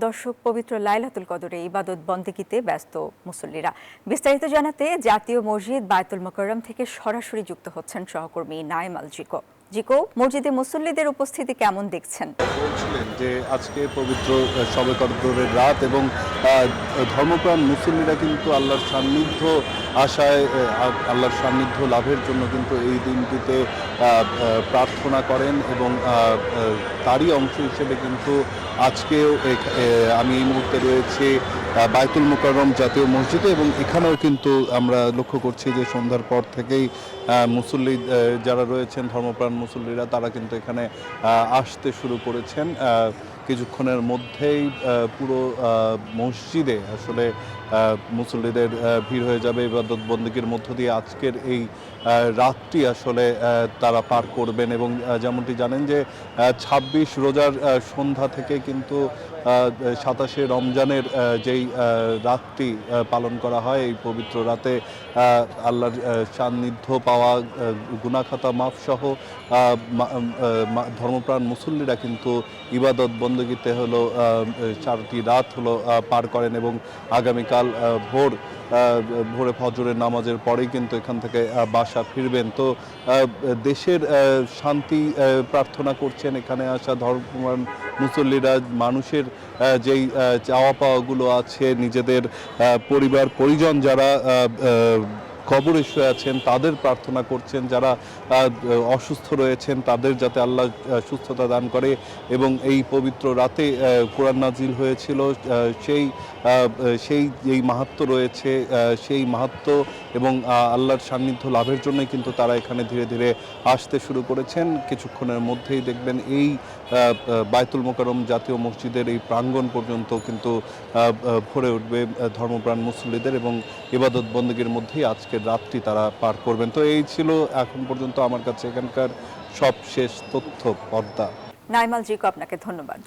দর্শক, পবিত্র লাইলাতুল কদরে ইবাদত বন্দেগীতে ব্যস্ত মুসল্লিরা। বিস্তারিত জানাতে জাতীয় মসজিদ বায়তুল মোকাররম থেকে সরাসরি যুক্ত হচ্ছেন সহকর্মী নাইম আল জিকো। জিকো, মসজিদে মুসল্লিদের উপস্থিতি কেমন দেখছেন? বলছিলেন যে আজকে পবিত্র শবে কদরের রাত এবং ধর্মপ্রাণ মুসল্লিরা কিন্তু আল্লাহর সান্নিধ্য আশায় আল্লাহর সান্নিধ্য লাভের জন্য কিন্তু এই দিনটিতে প্রার্থনা করেন এবং তারই অংশ হিসেবে কিন্তু আজকেও আমি এই মুহূর্তে রয়েছে বায়তুল মোকাররম জাতীয় মসজিদে এবং এখানেও কিন্তু আমরা লক্ষ্য করছি যে সন্ধ্যার পর থেকেই মুসল্লি যারা রয়েছেন ধর্মপ্রাণ মুসল্লিরা তারা কিন্তু এখানে আসতে শুরু করেছেন। কিছুক্ষণের মধ্যেই পুরো মসজিদে আসলে মুসল্লিদের ভিড় হয়ে যাবে। ইবাদত বন্দেগীর মধ্য দিয়ে আজকের এই রাতটি আসলে তারা পার করবেন এবং যেমনটি জানেন যে ২৬ রোজার সন্ধ্যা থেকে কিন্তু ২৭শে রমজানের যেই রাতটি পালন করা হয়, এই পবিত্র রাতে আল্লাহর সান্নিধ্য পাওয়া, গুনাহখাতা মাফ সহ ধর্মপ্রাণ মুসল্লিরা কিন্তু ইবাদত বন্দেগীতে হলো 4টি রাত হলো পার করেন এবং আগামীকাল ভোরে ফজরের নামাজের পরেই কিন্তু এখান থেকে বাসা ফিরবেন। তো দেশের শান্তি প্রার্থনা করছেন এখানে আসা ধর্মপ্রাণ মুসল্লিরা। মানুষের যেই চাওয়া পাওয়াগুলো আছে, নিজেদের পরিবার পরিজন যারা কবরে শুয়ে আছেন তাদের প্রার্থনা করছেন, যারা অসুস্থ রয়েছেন তাদের যাতে আল্লাহ সুস্থতা দান করে এবং এই পবিত্র রাতে কোরআন নাজিল হয়েছিল সেই যেই মাহাত্ম্য রয়েছে সেই মাহাত্ম্য এবং আল্লাহর সান্নিধ্য লাভের জন্যই কিন্তু তারা এখানে ধীরে ধীরে আসতে শুরু করেছেন। কিছুক্ষণের মধ্যেই দেখবেন এই বায়তুল মোকাররম জাতীয় মসজিদের এই প্রাঙ্গণ পর্যন্ত কিন্তু ভরে উঠবে ধর্মপ্রাণ মুসল্লিদের এবং ইবাদত বন্দেগীর মধ্যেই আজকের রাতটি তারা পার করবেন। তো এই ছিল এখন পর্যন্ত আমার কাছে এখানকার সবশেষ তথ্য। পর্দা। নাইম আল জিকো, আপনাকে ধন্যবাদ।